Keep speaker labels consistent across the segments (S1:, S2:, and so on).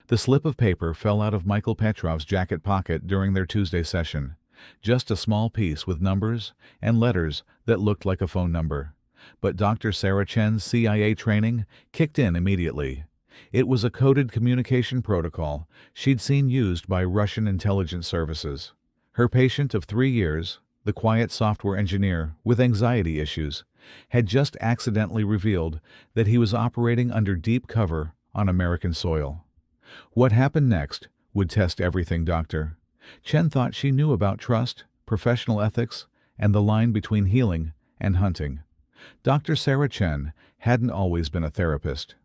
S1: The slip of paper fell out of Michael Petrov's jacket pocket during their Tuesday session. Just a small piece with numbers and letters that looked like a phone number. But Dr. Sarah Chen's CIA training kicked in immediately. It was a coded communication protocol she'd seen used by Russian intelligence services. Her patient of 3 years, the quiet software engineer with anxiety issues, had just accidentally revealed that he was operating under deep cover on American soil. What happened next would test everything, Dr. Chen thought she knew about trust, professional ethics, and the line between healing and hunting. Dr. Sarah Chen hadn't always been a therapist.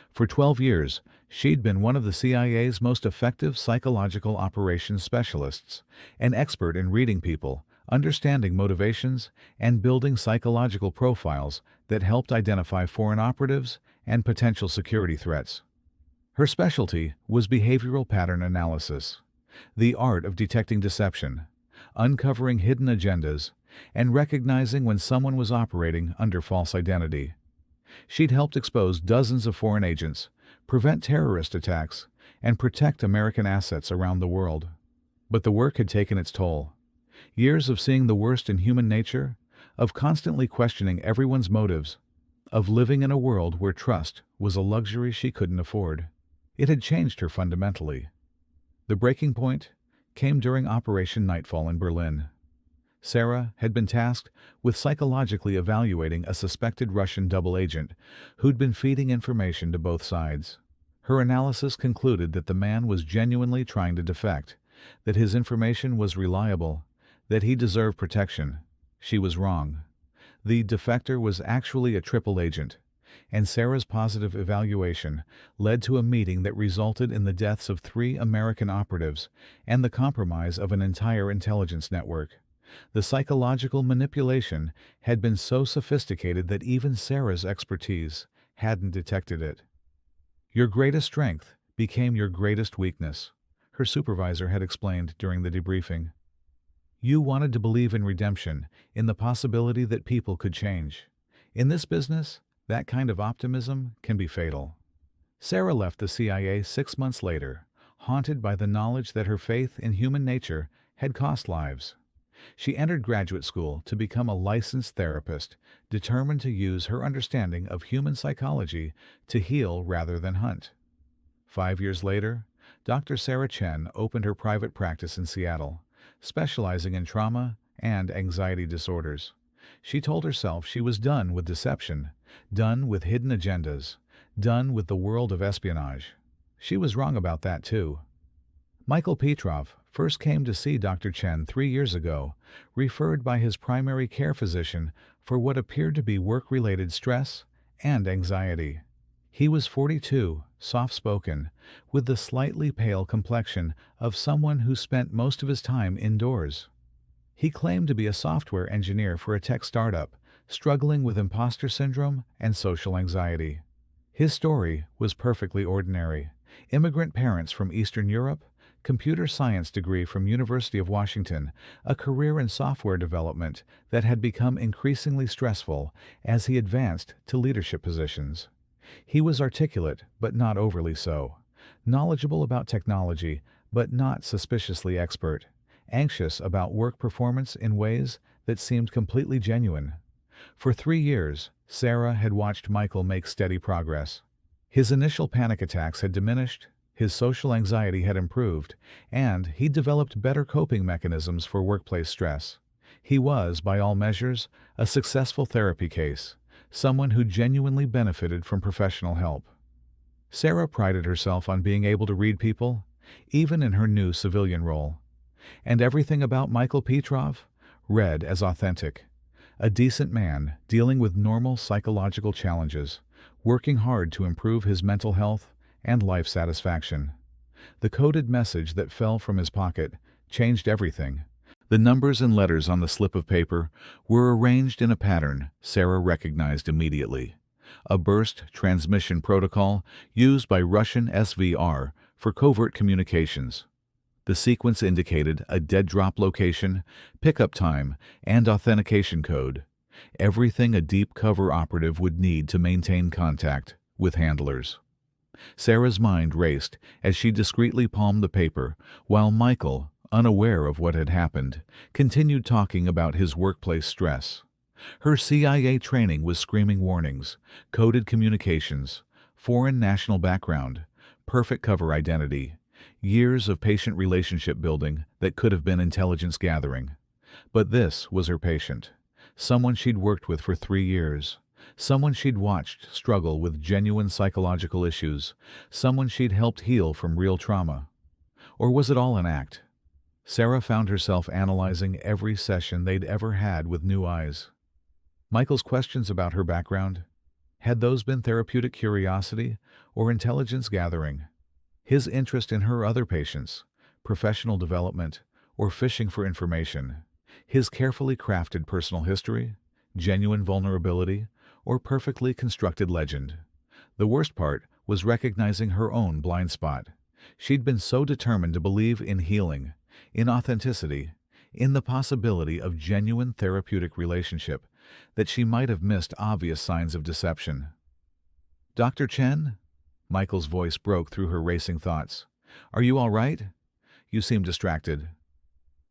S1: For 12 years, she'd been one of the CIA's most effective psychological operations specialists, an expert in reading people, understanding motivations, and building psychological profiles that helped identify foreign operatives and potential security threats. Her specialty was behavioral pattern analysis, the art of detecting deception, uncovering hidden agendas, and recognizing when someone was operating under false identity. She'd helped expose dozens of foreign agents, prevent terrorist attacks, and protect American assets around the world. But the work had taken its toll. Years of seeing the worst in human nature, of constantly questioning everyone's motives, of living in a world where trust was a luxury she couldn't afford. It had changed her fundamentally. The breaking point came during Operation Nightfall in Berlin. Sarah had been tasked with psychologically evaluating a suspected Russian double agent who'd been feeding information to both sides. Her analysis concluded that the man was genuinely trying to defect, that his information was reliable, that he deserved protection. She was wrong. The defector was actually a triple agent, and Sarah's positive evaluation led to a meeting that resulted in the deaths of 3 American operatives and the compromise of an entire intelligence network. The psychological manipulation had been so sophisticated that even Sarah's expertise hadn't detected it. Your greatest strength became your greatest weakness, her supervisor had explained during the debriefing. You wanted to believe in redemption, in the possibility that people could change. In this business, that kind of optimism can be fatal. Sarah left the CIA 6 months later, haunted by the knowledge that her faith in human nature had cost lives. She entered graduate school to become a licensed therapist, determined to use her understanding of human psychology to heal rather than hunt. 5 years later, Dr. Sarah Chen opened her private practice in Seattle, specializing in trauma and anxiety disorders. She told herself she was done with deception, done with hidden agendas, done with the world of espionage. She was wrong about that too. Michael Petrov first came to see Dr. Chen 3 years ago, referred by his primary care physician for what appeared to be work-related stress and anxiety. He was 42, soft-spoken, with the slightly pale complexion of someone who spent most of his time indoors. He claimed to be a software engineer for a tech startup, struggling with imposter syndrome and social anxiety. His story was perfectly ordinary. Immigrant parents from Eastern Europe, computer science degree from University of Washington, a career in software development that had become increasingly stressful as he advanced to leadership positions. He was articulate, but not overly so, knowledgeable about technology, but not suspiciously expert, anxious about work performance in ways that seemed completely genuine. For 3 years, Sarah had watched Michael make steady progress. His initial panic attacks had diminished, his social anxiety had improved, and he developed better coping mechanisms for workplace stress. He was, by all measures, a successful therapy case, someone who genuinely benefited from professional help. Sarah prided herself on being able to read people, even in her new civilian role. And everything about Michael Petrov read as authentic. A decent man dealing with normal psychological challenges, working hard to improve his mental health and life satisfaction. The coded message that fell from his pocket changed everything. The numbers and letters on the slip of paper were arranged in a pattern Sarah recognized immediately. A burst transmission protocol used by Russian SVR for covert communications. The sequence indicated a dead drop location, pickup time, and authentication code. Everything a deep cover operative would need to maintain contact with handlers. Sarah's mind raced as she discreetly palmed the paper, while Michael, unaware of what had happened, continued talking about his workplace stress. Her CIA training was screaming warnings, coded communications, foreign national background, perfect cover identity, years of patient relationship building that could have been intelligence gathering. But this was her patient, someone she'd worked with for 3 years, someone she'd watched struggle with genuine psychological issues, someone she'd helped heal from real trauma. Or was it all an act? Sarah found herself analyzing every session they'd ever had with new eyes. Michael's questions about her background, had those been therapeutic curiosity or intelligence gathering? His interest in her other patients, professional development, or fishing for information? His carefully crafted personal history, genuine vulnerability, or perfectly constructed legend? The worst part was recognizing her own blind spot. She'd been so determined to believe in healing, in authenticity, in the possibility of genuine therapeutic relationship, that she might have missed obvious signs of deception. "Dr. Chen?" Michael's voice broke through her racing thoughts. "Are you all right? You seem distracted."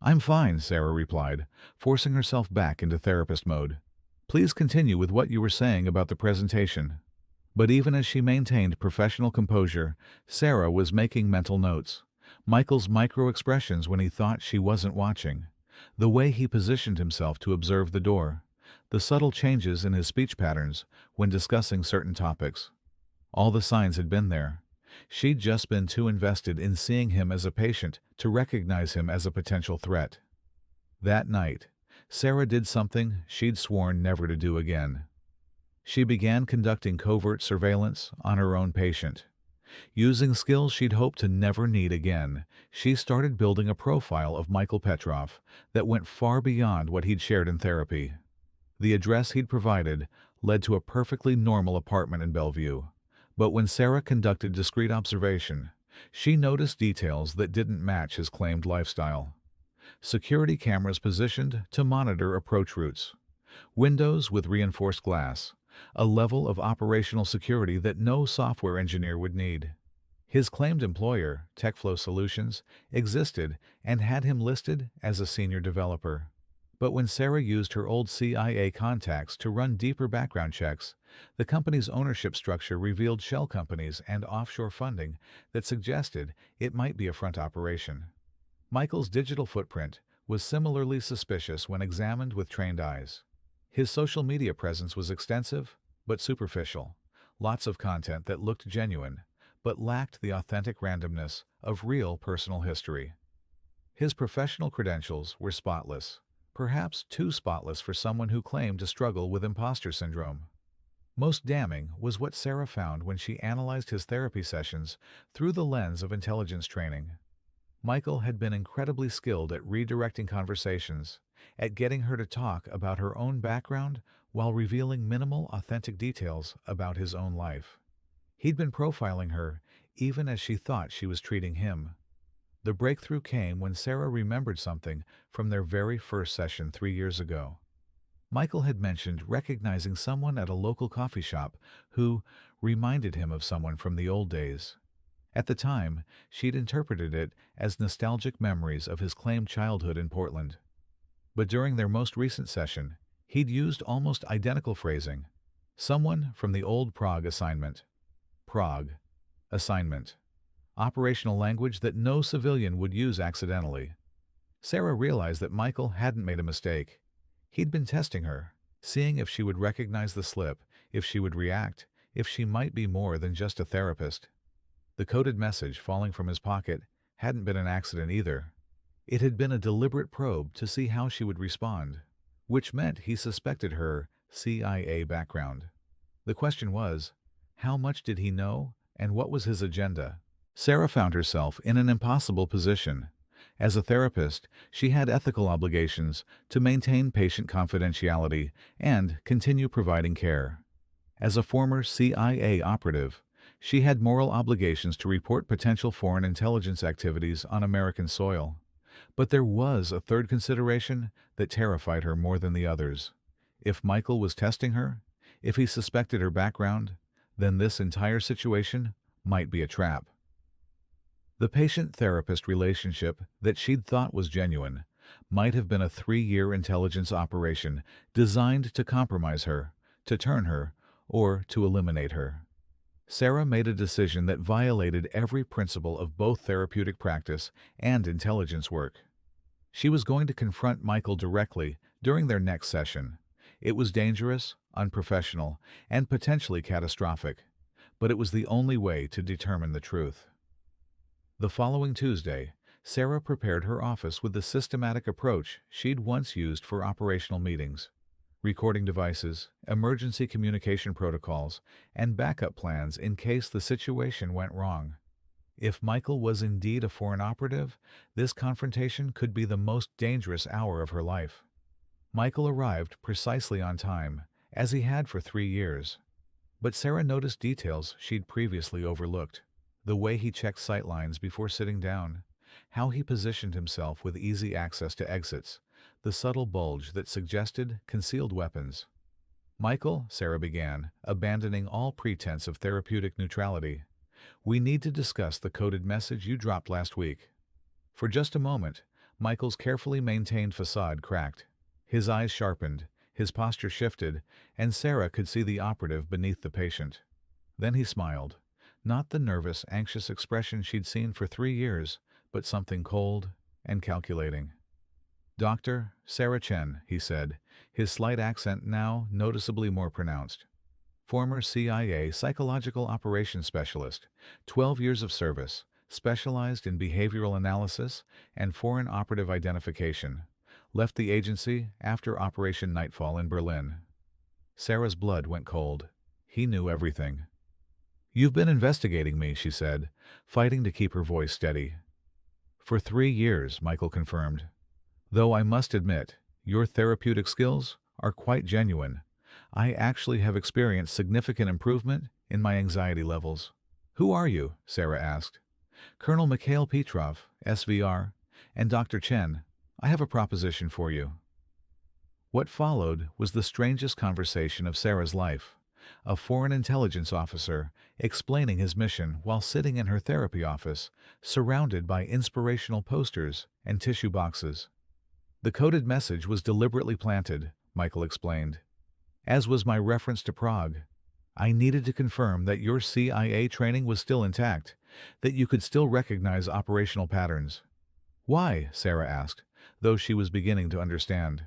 S1: "I'm fine," Sarah replied, forcing herself back into therapist mode. "Please continue with what you were saying about the presentation." But even as she maintained professional composure, Sarah was making mental notes. Michael's micro-expressions when he thought she wasn't watching, the way he positioned himself to observe the door, the subtle changes in his speech patterns when discussing certain topics. All the signs had been there. She'd just been too invested in seeing him as a patient to recognize him as a potential threat. That night, Sarah did something she'd sworn never to do again. She began conducting covert surveillance on her own patient. Using skills she'd hoped to never need again, she started building a profile of Michael Petrov that went far beyond what he'd shared in therapy. The address he'd provided led to a perfectly normal apartment in Bellevue. But when Sarah conducted discreet observation, she noticed details that didn't match his claimed lifestyle. Security cameras positioned to monitor approach routes. Windows with reinforced glass, a level of operational security that no software engineer would need. His claimed employer, TechFlow Solutions, existed and had him listed as a senior developer. But when Sarah used her old CIA contacts to run deeper background checks, the company's ownership structure revealed shell companies and offshore funding that suggested it might be a front operation. Michael's digital footprint was similarly suspicious when examined with trained eyes. His social media presence was extensive, but superficial. Lots of content that looked genuine, but lacked the authentic randomness of real personal history. His professional credentials were spotless. Perhaps too spotless for someone who claimed to struggle with imposter syndrome. Most damning was what Sarah found when she analyzed his therapy sessions through the lens of intelligence training. Michael had been incredibly skilled at redirecting conversations, at getting her to talk about her own background while revealing minimal authentic details about his own life. He'd been profiling her even as she thought she was treating him. The breakthrough came when Sarah remembered something from their very first session 3 years ago. Michael had mentioned recognizing someone at a local coffee shop who reminded him of someone from the old days. At the time, she'd interpreted it as nostalgic memories of his claimed childhood in Portland. But during their most recent session, he'd used almost identical phrasing. Someone from the old Prague assignment. Prague. Assignment. Operational language that no civilian would use accidentally. Sarah realized that Michael hadn't made a mistake. He'd been testing her, seeing if she would recognize the slip, if she would react, if she might be more than just a therapist. The coded message falling from his pocket hadn't been an accident either. It had been a deliberate probe to see how she would respond, which meant he suspected her CIA background. The question was, how much did he know and what was his agenda? Sarah found herself in an impossible position. As a therapist, she had ethical obligations to maintain patient confidentiality and continue providing care. As a former CIA operative, she had moral obligations to report potential foreign intelligence activities on American soil. But there was a third consideration that terrified her more than the others. If Michael was testing her, if he suspected her background, then this entire situation might be a trap. The patient-therapist relationship that she'd thought was genuine might have been a 3-year intelligence operation designed to compromise her, to turn her, or to eliminate her. Sarah made a decision that violated every principle of both therapeutic practice and intelligence work. She was going to confront Michael directly during their next session. It was dangerous, unprofessional, and potentially catastrophic, but it was the only way to determine the truth. The following Tuesday, Sarah prepared her office with the systematic approach she'd once used for operational meetings: recording devices, emergency communication protocols, and backup plans in case the situation went wrong. If Michael was indeed a foreign operative, this confrontation could be the most dangerous hour of her life. Michael arrived precisely on time, as he had for 3 years. But Sarah noticed details she'd previously overlooked: the way he checked sightlines before sitting down, how he positioned himself with easy access to exits, the subtle bulge that suggested concealed weapons. "Michael," Sarah began, abandoning all pretense of therapeutic neutrality, "we need to discuss the coded message you dropped last week." For just a moment, Michael's carefully maintained facade cracked. His eyes sharpened, his posture shifted, and Sarah could see the operative beneath the patient. Then he smiled. Not the nervous, anxious expression she'd seen for 3 years, but something cold and calculating. "Dr. Sarah Chen," he said, his slight accent now noticeably more pronounced. "Former CIA psychological operations specialist, 12 years of service, specialized in behavioral analysis and foreign operative identification. Left the agency after Operation Nightfall in Berlin." Sarah's blood went cold. He knew everything. "You've been investigating me," she said, fighting to keep her voice steady. "For 3 years," Michael confirmed. "Though I must admit, your therapeutic skills are quite genuine. I actually have experienced significant improvement in my anxiety levels." "Who are you?" Sarah asked. "Colonel Michael Petrov, SVR, and Dr. Chen. I have a proposition for you." What followed was the strangest conversation of Sarah's life. A foreign intelligence officer explaining his mission while sitting in her therapy office, surrounded by inspirational posters and tissue boxes. "The coded message was deliberately planted," Michael explained, "as was my reference to Prague. I needed to confirm that your CIA training was still intact, that you could still recognize operational patterns." "Why?" Sarah asked, though she was beginning to understand.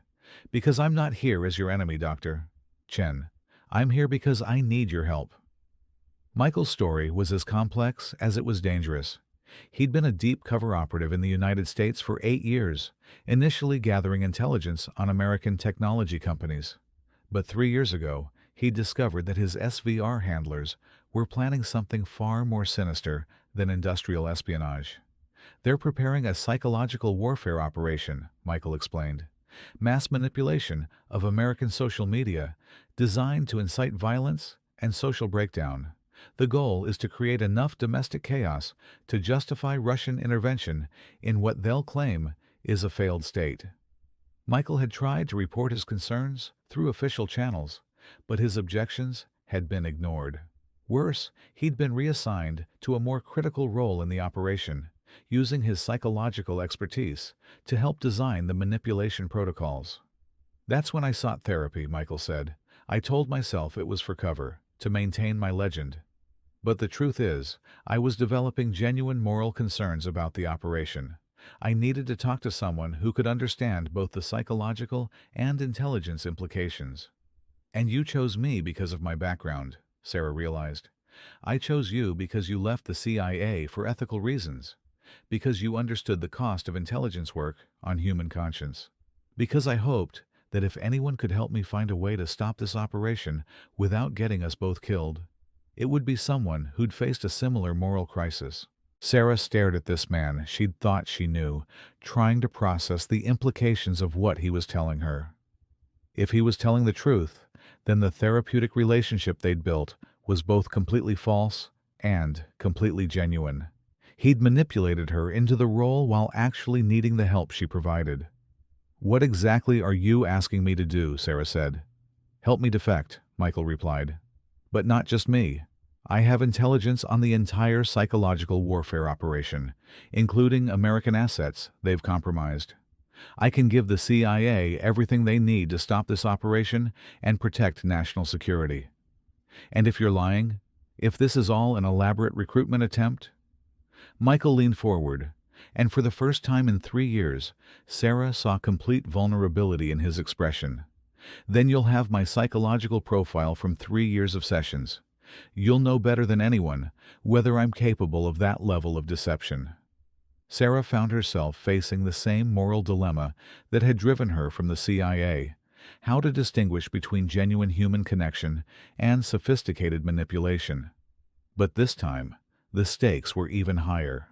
S1: "Because I'm not here as your enemy, Dr. Chen. I'm here because I need your help." Michael's story was as complex as it was dangerous. He'd been a deep cover operative in the United States for 8 years, initially gathering intelligence on American technology companies. But 3 years ago, he discovered that his SVR handlers were planning something far more sinister than industrial espionage. "They're preparing a psychological warfare operation," Michael explained. "Mass manipulation of American social media designed to incite violence and social breakdown. The goal is to create enough domestic chaos to justify Russian intervention in what they'll claim is a failed state." Michael had tried to report his concerns through official channels, but his objections had been ignored. Worse, he'd been reassigned to a more critical role in the operation, using his psychological expertise to help design the manipulation protocols. "That's when I sought therapy," Michael said. "I told myself it was for cover, to maintain my legend. But the truth is, I was developing genuine moral concerns about the operation. I needed to talk to someone who could understand both the psychological and intelligence implications." "And you chose me because of my background," Sarah realized. "I chose you because you left the CIA for ethical reasons, because you understood the cost of intelligence work on human conscience, because I hoped that if anyone could help me find a way to stop this operation without getting us both killed, it would be someone who'd faced a similar moral crisis." Sarah stared at this man she'd thought she knew, trying to process the implications of what he was telling her. If he was telling the truth, then the therapeutic relationship they'd built was both completely false and completely genuine. He'd manipulated her into the role while actually needing the help she provided. "What exactly are you asking me to do?" Sarah said. "Help me defect," Michael replied. "But not just me. I have intelligence on the entire psychological warfare operation, including American assets they've compromised. I can give the CIA everything they need to stop this operation and protect national security. And if you're lying, if this is all an elaborate recruitment attempt? Michael leaned forward, and for the first time in 3 years, Sarah saw complete vulnerability in his expression. Then you'll have my psychological profile from 3 years of sessions. You'll know better than anyone whether I'm capable of that level of deception. Sarah found herself facing the same moral dilemma that had driven her from the CIA: how to distinguish between genuine human connection and sophisticated manipulation. But this time, the stakes were even higher.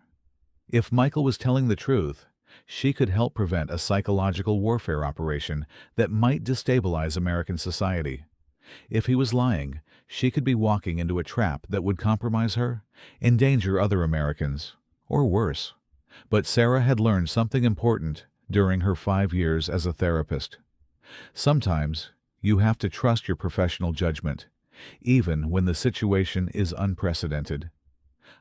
S1: If Michael was telling the truth, she could help prevent a psychological warfare operation that might destabilize American society. If he was lying, she could be walking into a trap that would compromise her, endanger other Americans, or worse. But Sarah had learned something important during her 5 years as a therapist. Sometimes you have to trust your professional judgment, even when the situation is unprecedented.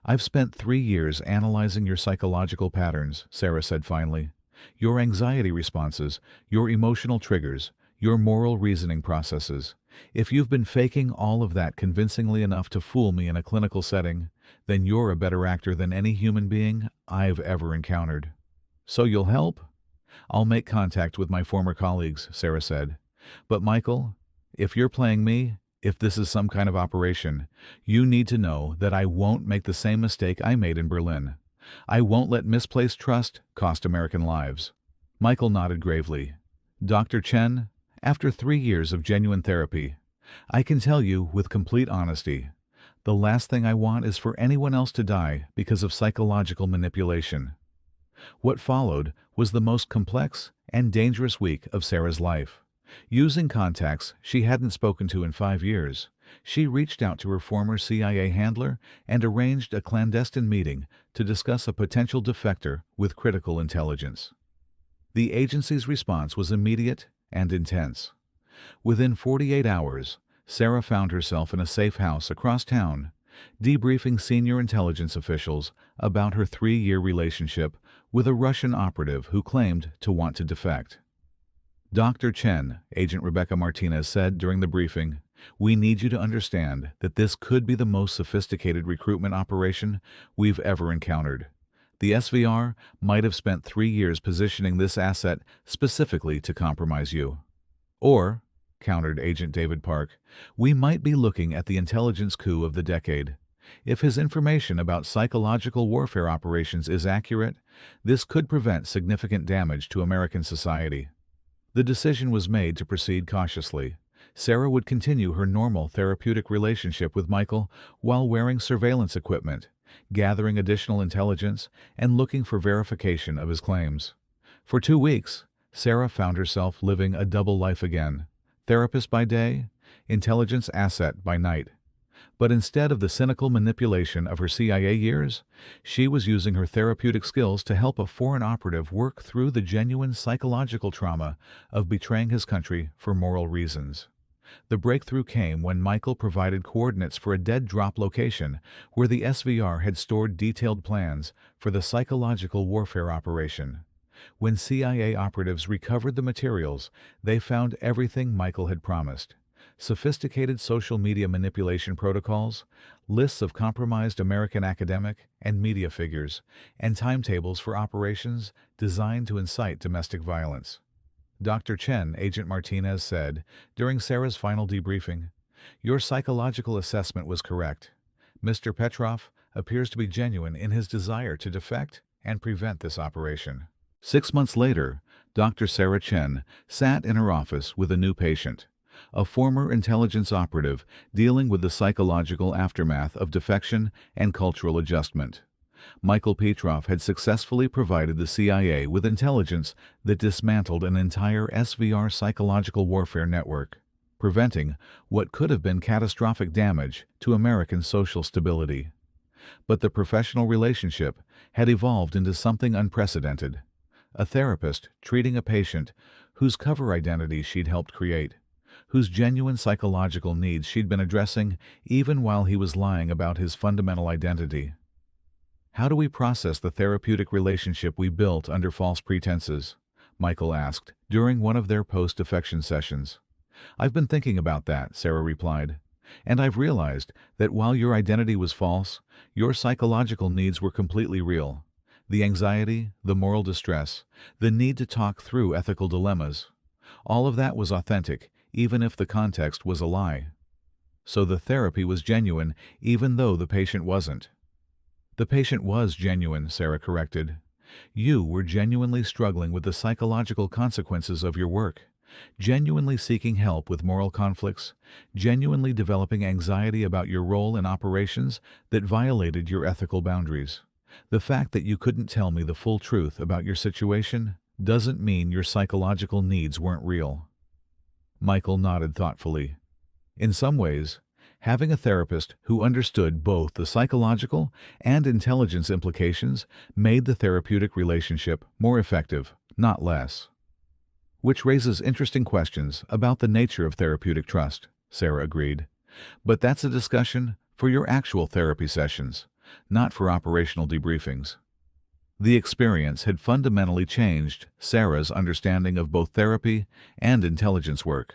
S1: I've spent 3 years analyzing your psychological patterns, Sarah said finally. Your anxiety responses, your emotional triggers, your moral reasoning processes. If you've been faking all of that convincingly enough to fool me in a clinical setting, then you're a better actor than any human being I've ever encountered. So you'll help? I'll make contact with my former colleagues, Sarah said. But Michael, if you're playing me, if this is some kind of operation, you need to know that I won't make the same mistake I made in Berlin. I won't let misplaced trust cost American lives. Michael nodded gravely. Dr. Chen, after 3 years of genuine therapy, I can tell you with complete honesty, the last thing I want is for anyone else to die because of psychological manipulation. What followed was the most complex and dangerous week of Sarah's life. Using contacts she hadn't spoken to in 5 years, she reached out to her former CIA handler and arranged a clandestine meeting to discuss a potential defector with critical intelligence. The agency's response was immediate and intense. Within 48 hours, Sarah found herself in a safe house across town, debriefing senior intelligence officials about her 3-year relationship with a Russian operative who claimed to want to defect. Dr. Chen, Agent Rebecca Martinez said during the briefing, "We need you to understand that this could be the most sophisticated recruitment operation we've ever encountered. The SVR might have spent 3 years positioning this asset specifically to compromise you. Or, countered Agent David Park, we might be looking at the intelligence coup of the decade. If his information about psychological warfare operations is accurate, this could prevent significant damage to American society." The decision was made to proceed cautiously. Sarah would continue her normal therapeutic relationship with Michael while wearing surveillance equipment, gathering additional intelligence, and looking for verification of his claims. For 2 weeks, Sarah found herself living a double life again, therapist by day, intelligence asset by night. But instead of the cynical manipulation of her CIA years, she was using her therapeutic skills to help a foreign operative work through the genuine psychological trauma of betraying his country for moral reasons. The breakthrough came when Michael provided coordinates for a dead drop location where the SVR had stored detailed plans for the psychological warfare operation. When CIA operatives recovered the materials, they found everything Michael had promised: sophisticated social media manipulation protocols, lists of compromised American academic and media figures, and timetables for operations designed to incite domestic violence. Dr. Chen, Agent Martinez said during Sarah's final debriefing, "Your psychological assessment was correct. Mr. Petrov appears to be genuine in his desire to defect and prevent this operation." 6 months later, Dr. Sarah Chen sat in her office with a new patient, a former intelligence operative dealing with the psychological aftermath of defection and cultural adjustment. Michael Petrov had successfully provided the CIA with intelligence that dismantled an entire SVR psychological warfare network, preventing what could have been catastrophic damage to American social stability. But the professional relationship had evolved into something unprecedented: a therapist treating a patient whose cover identity she'd helped create, whose genuine psychological needs she'd been addressing even while he was lying about his fundamental identity. "How do we process the therapeutic relationship we built under false pretenses?" Michael asked during one of their post-defection sessions. "I've been thinking about that," Sarah replied. "And I've realized that while your identity was false, your psychological needs were completely real. The anxiety, the moral distress, the need to talk through ethical dilemmas. All of that was authentic, even if the context was a lie. So the therapy was genuine, even though the patient wasn't." "The patient was genuine," Sarah corrected. "You were genuinely struggling with the psychological consequences of your work, genuinely seeking help with moral conflicts, genuinely developing anxiety about your role in operations that violated your ethical boundaries. The fact that you couldn't tell me the full truth about your situation doesn't mean your psychological needs weren't real." Michael nodded thoughtfully. In some ways, having a therapist who understood both the psychological and intelligence implications made the therapeutic relationship more effective, not less. "Which raises interesting questions about the nature of therapeutic trust," Sarah agreed. "But that's a discussion for your actual therapy sessions, not for operational debriefings." The experience had fundamentally changed Sarah's understanding of both therapy and intelligence work.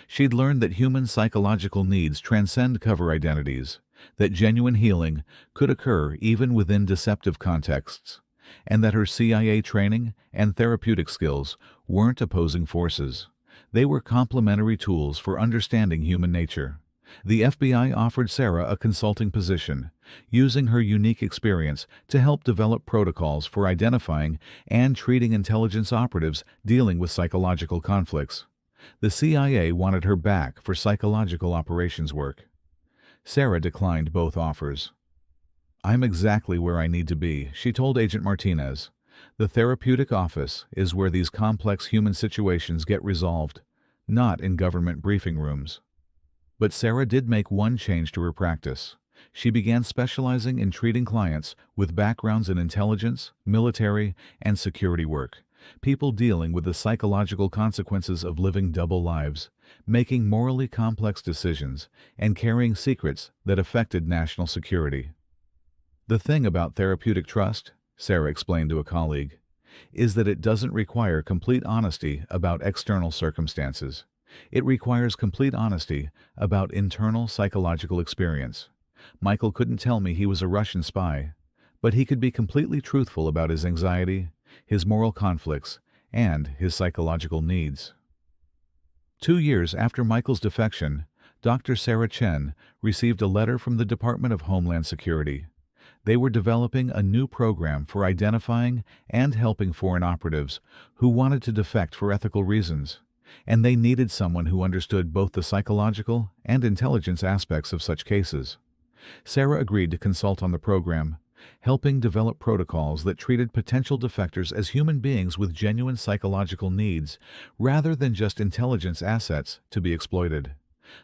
S1: She'd learned that human psychological needs transcend cover identities, that genuine healing could occur even within deceptive contexts, and that her CIA training and therapeutic skills weren't opposing forces. They were complementary tools for understanding human nature. The FBI offered Sarah a consulting position, using her unique experience to help develop protocols for identifying and treating intelligence operatives dealing with psychological conflicts. The CIA wanted her back for psychological operations work. Sarah declined both offers. "I'm exactly where I need to be," she told Agent Martinez. "The therapeutic office is where these complex human situations get resolved, not in government briefing rooms." But Sarah did make one change to her practice. She began specializing in treating clients with backgrounds in intelligence, military, and security work, people dealing with the psychological consequences of living double lives, making morally complex decisions, and carrying secrets that affected national security. "The thing about therapeutic trust," Sarah explained to a colleague, "is that it doesn't require complete honesty about external circumstances. It requires complete honesty about internal psychological experience. Michael couldn't tell me he was a Russian spy, but he could be completely truthful about his anxiety, his moral conflicts, and his psychological needs." 2 years after Michael's defection, Dr. Sarah Chen received a letter from the Department of Homeland Security. They were developing a new program for identifying and helping foreign operatives who wanted to defect for ethical reasons, and they needed someone who understood both the psychological and intelligence aspects of such cases. Sarah agreed to consult on the program, helping develop protocols that treated potential defectors as human beings with genuine psychological needs, rather than just intelligence assets to be exploited.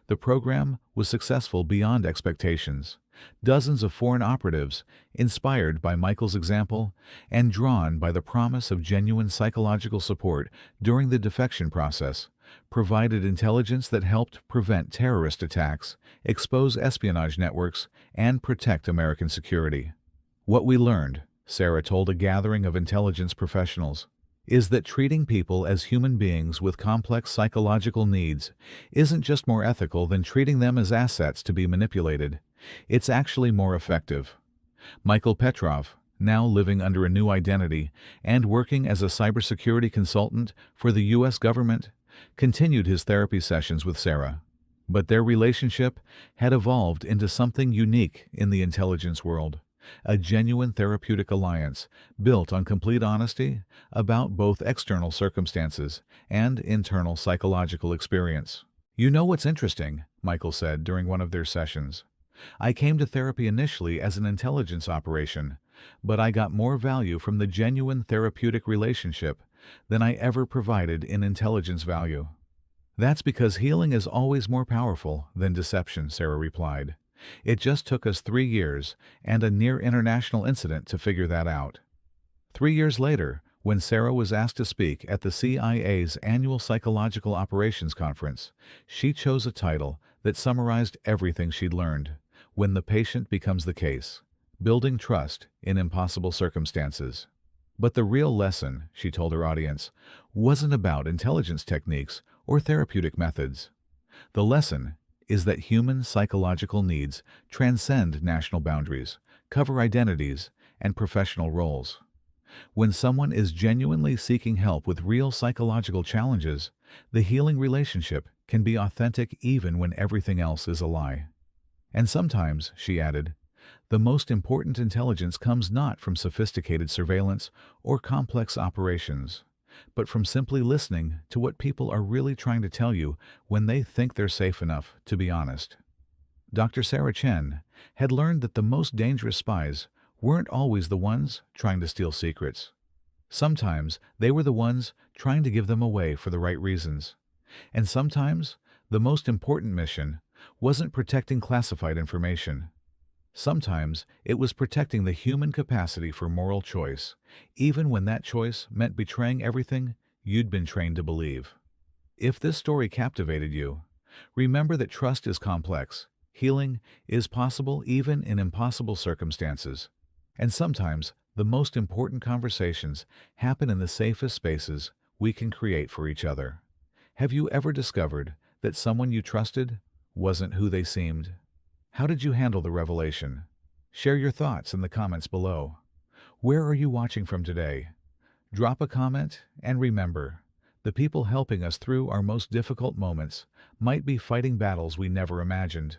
S1: The program was successful beyond expectations. Dozens of foreign operatives, inspired by Michael's example and drawn by the promise of genuine psychological support during the defection process, provided intelligence that helped prevent terrorist attacks, expose espionage networks, and protect American security. "What we learned," Sarah told a gathering of intelligence professionals, "is that treating people as human beings with complex psychological needs isn't just more ethical than treating them as assets to be manipulated. It's actually more effective." Michael Petrov, now living under a new identity and working as a cybersecurity consultant for the U.S. government, continued his therapy sessions with Sarah. But their relationship had evolved into something unique in the intelligence world, a genuine therapeutic alliance built on complete honesty about both external circumstances and internal psychological experience. "You know what's interesting," Michael said during one of their sessions. "I came to therapy initially as an intelligence operation, but I got more value from the genuine therapeutic relationship than I ever provided in intelligence value." "That's because healing is always more powerful than deception," Sarah replied. "It just took us 3 years and a near international incident to figure that out." 3 years later, When Sarah was asked to speak at the CIA's annual Psychological Operations Conference, she chose a title that summarized everything she'd learned: When the Patient Becomes the Case, Building Trust in Impossible Circumstances. But the real lesson, she told her audience, wasn't about intelligence techniques or therapeutic methods. The lesson is that human psychological needs transcend national boundaries, cover identities, and professional roles. When someone is genuinely seeking help with real psychological challenges, the healing relationship can be authentic even when everything else is a lie. And sometimes, she added, the most important intelligence comes not from sophisticated surveillance or complex operations, but from simply listening to what people are really trying to tell you when they think they're safe enough to be honest. Dr. Sarah Chen had learned that the most dangerous spies weren't always the ones trying to steal secrets. Sometimes they were the ones trying to give them away for the right reasons. And sometimes the most important mission wasn't protecting classified information. Sometimes it was protecting the human capacity for moral choice, even when that choice meant betraying everything you'd been trained to believe. If this story captivated you, remember that trust is complex, healing is possible even in impossible circumstances, and sometimes the most important conversations happen in the safest spaces we can create for each other. Have you ever discovered that someone you trusted wasn't who they seemed? How did you handle the revelation? Share your thoughts in the comments below. Where are you watching from today? Drop a comment and remember, the people helping us through our most difficult moments might be fighting battles we never imagined.